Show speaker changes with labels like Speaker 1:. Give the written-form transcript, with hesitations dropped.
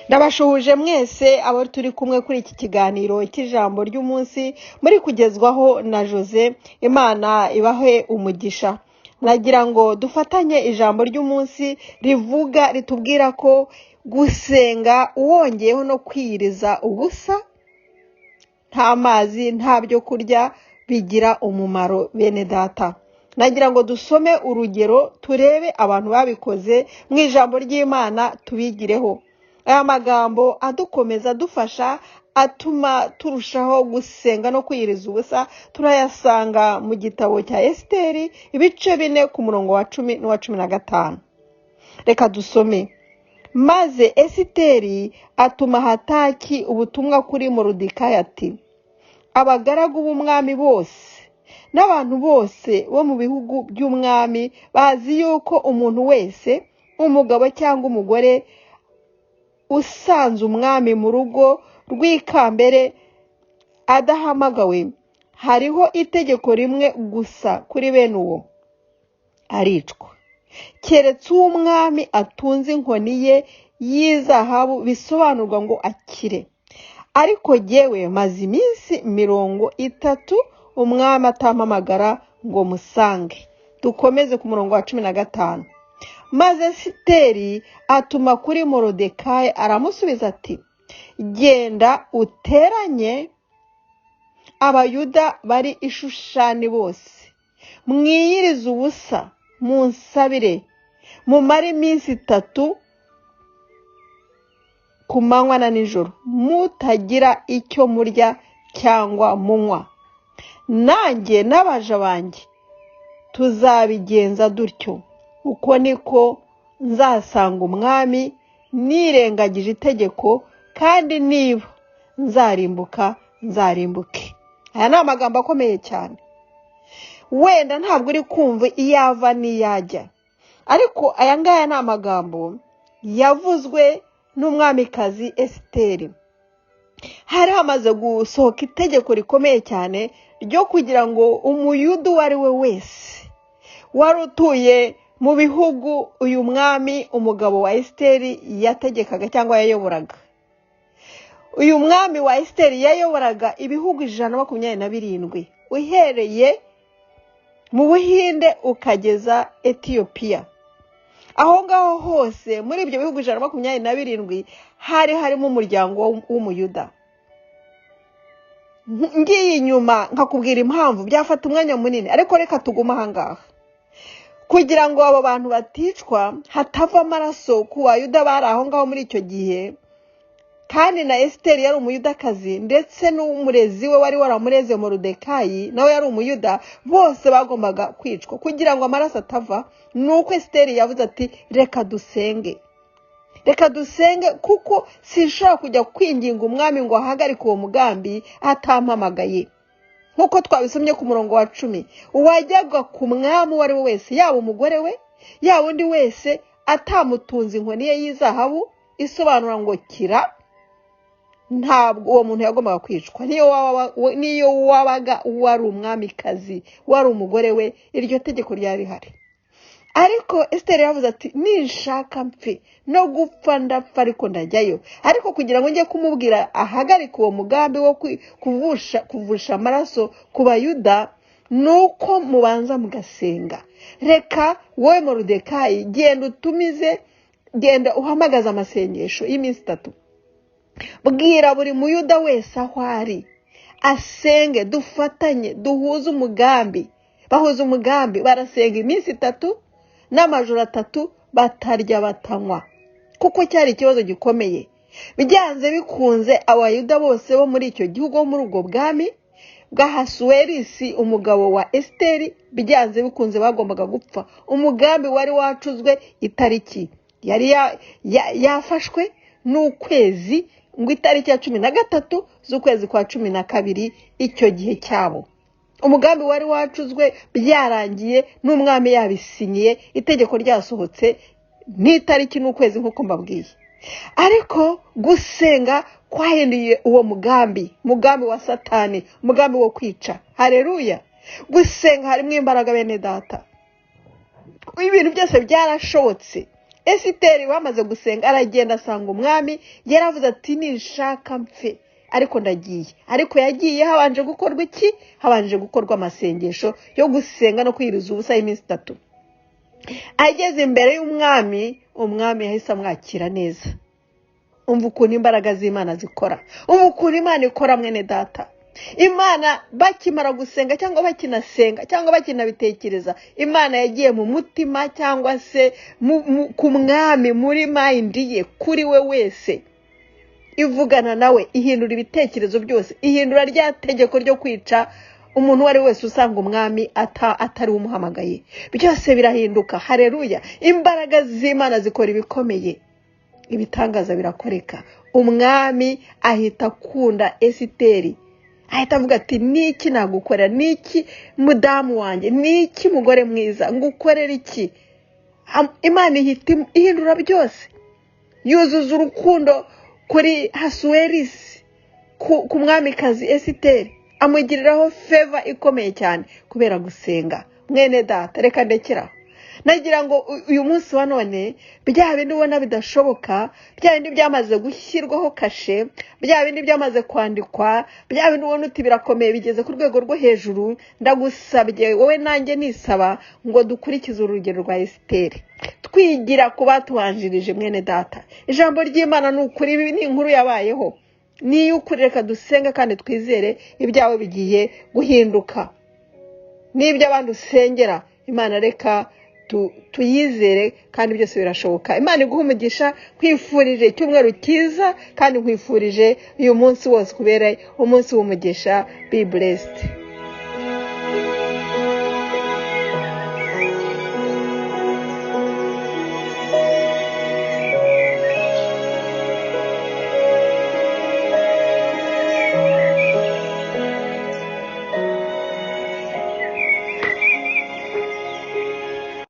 Speaker 1: Ndabashuhuje mwese abo turi kumwe kuri iki kiganiro cy'ijambo ry'umunsi muri kugezwaho na Jose. Imana ibahe umugisha. Nagira ngo dufatanye ijambo ry'umunsi rivuga ritubwira ko gusenga wongeyeho no kwiyiriza ubusa nta mazi nta byo kurya bigira umumaro bene data. Nagira ngo dusome urugero turebe abantu babikoze mu ijambo ry'Imana tubigireho. Aya magambo adukomeza dufasha atuma turushaho gusenga no kwiyiriza ubusa turayasanga mu gitabo cya Esiteri ibice 4 ku murongo wa 10 n'uwa 15. Reka dusome. Maze Esiteri atuma Hataki ubutumwa kuri Moridekayi ati: abagaragu b'umwami bose n'abantu bose bo mu bihugu by'umwami bazi yuko umuntu wese, umugabo cyangwa umugore, usanze umwami mu rugo rw'ikambere adahamagawe, hariho itegeko rimwe gusa kuri bene uwo, aricwa. Keretse umwami atunze inkoni ye y'izahabu bisobanurwa ngo akire. Ariko jyewe maze iminsi 30 umwami atampamagara ngo musange. Dukomeze ku murongo wa 15. Maze Esiteri atuma kuri Moridekayi aramusubiza ati: genda uteranye abayuda bari i Shushani bose, mwiyirize ubusa, munsabire, mumare iminsi 3 ku manywa na nijoro, mutagira icyo murya cyangwa munywa. Nanjye n'abaja banjye tuzabigenza dutyo. Uko niko nzasanga umwami nirengagije itegeko, kandi niba nzarimbuka nzarimbuke. Aya ni amagambo akomeye cyane. Wenda ntabwo uri kumva iyava n'iyajya, ariko aya ngaya ni amagambo yavuzwe n'umwamikazi Esiteri. Hari hamaze gusohoka itegeko rikomeye cyane ryo kugira ngo umuyuda uwo ari we wese wari utuye mu bihugu uyu mwami umugabo wa Esiteri yategekaga cyangwa yayoboraga. Uyu mwami wa Esiteri yayoboraga ibihugu 127 uhereye mu Buhinde ukageza Ethiopia. Aho ngaho hose muri ibyo bihugu 127 hari harimo umuryango w'umuyuda. Ngiye inyuma nkakubwira impamvu byafata umwanya munini, ariko reka tuguma ahangaha kugira ngo abo bantu baticwa, hatava amaraso ku bayuda bari aho ngaho muri icyo gihe. Kandi na Esiteri yari umuyudakazi, ndetse n'umurezi we wari waramureze Moridekayi nawe yari umuyuda. Bose bagombaga kwicwa kugira ngo amaraso atava. Nuko Esiteri yavuze ati: reka dusenge, reka dusenge, kuko sinshobora kujya kwinginga umwami ngo ahagarike uwo mugambi atampamagaye. Nkuko twabisomye ku murongo wa 10, uwajyaga ku mwami uwo ari we wese, yaba umugore we yaba undi wese, atamutunze inkoni ye y'izahabu isobanura ngo kira, ntabwo uwo muntu yagombaga kwicwa. Niyo wabaga wari umwamikazi, wari umugore we, iryo tegeko ryari rihari. Ariko Esiteri yavuze ati: ninshaka mpfe, no gupfa ndapfa ariko ndajyayo. Ariko kugira ngo njye kumubwira ahagarika uwo mugambi wo kuvusha amaraso ku bayuda, nuko mubanza mugasenga. Reka wowe Moridekayi genda utumize, genda uhamagaza amasengesho y'iminsi 3. Bwira buri muyuda wese aho ari asenge, dufatanye duhuze umugambi. Bahuze umugambi, barasenga iminsi 3 n'amajoro 3 batarya batanywa, kuko cyari ikibazo gikomeye. Byanze bikunze abayuda bose bo muri icyo gihugu, bo muri ubwo bwami bwa Hasuwerisi umugabo wa Esiteri, byanze bikunze bagombaga gupfa. Umugambi wari wacuzwe, itariki yari yafashwe n'ukwezi, ngo itariki ya 13 z'ukwezi kwa 12 icyo gihe cyabo. Umugambi wari wacuzwe, byarangiye n'umwami yabisinyiye, itegeko ryasohotse n'itariki n'ukwezi nk'uko mbabwiye. Ariko gusenga kwahinduye uwo mugambi wa Satani, umugambi wo kwica. Haleluya! Gusenga harimo imbaraga bene data. Ibintu byose byarashobotse. Esiteri bamaze gusenga aragenda asanga umwami yaravuze ati nishaka mpfe ariko ndagiye. Ariko yagiye habanje gukorwa iki? Habanje gukorwa amasengesho yo gusenga no kwiriza ubusa iminsi 3. Ageze imbere y'umwami, umwami yahise amwakira neza. Umva ukuntu imbaraga z'Imana zikora, umva ukuntu Imana ikora mwene data. Imana bakimara gusenga cyangwa bakinasenga cyangwa bakinabitekereza, Imana yagiye mu mutima cyangwa se ku mwami muri mind ye, kuri we wese ivugana nawe, ihindura ibitekerezo byose, ihindura rya tegeko ryo kwica umuntu wari wese usanga umwami atari umuhamagaye. Byose birahinduka. Haleluya. Imbaraga z'Imana zikora ibikomeye, ibitangaza birakoreka. Umwami ahita akunda Esiteri, ahita avuga ati niki nagukorera, niki mudamu wanjye, niki mugore mwiza, ngukorera iki? Imana ihindura byose, yuzuza urukundo kuri Hasuwerisi, ku mwamikazi Esiteri, amugiriraho favor ikomeye cyane kubera gusenga. Mwene data, reka ndekeraho. Nagira ngo uyu munsi wa none bya bindi ubona bidashoboka, bya bindi byamaze gushyirwaho kashe, bya bindi byamaze kwandikwa, bya bindi ubona uti birakomeye bigeze ku rwego rwo hejuru, ndagusabye wowe nanjye nisaba ngo dukurikize urugero rwa Esiteri, twigira ku batubanjirije. Mwene data, ijambo ry'Imana ni ukuri, ibi ni inkuru yabayeho, niyo ukuri. Reka dusenga kandi twizere ibyawe bigiye guhinduka. N'ibyo abandi usengera Imana reka tuyizere kandi byose birashoboka. Imana iguha umugisha, kwifurije icyumweru cyiza kandi nkwifurije uyu munsi wose kubera umunsi w'umugisha. Be blessed.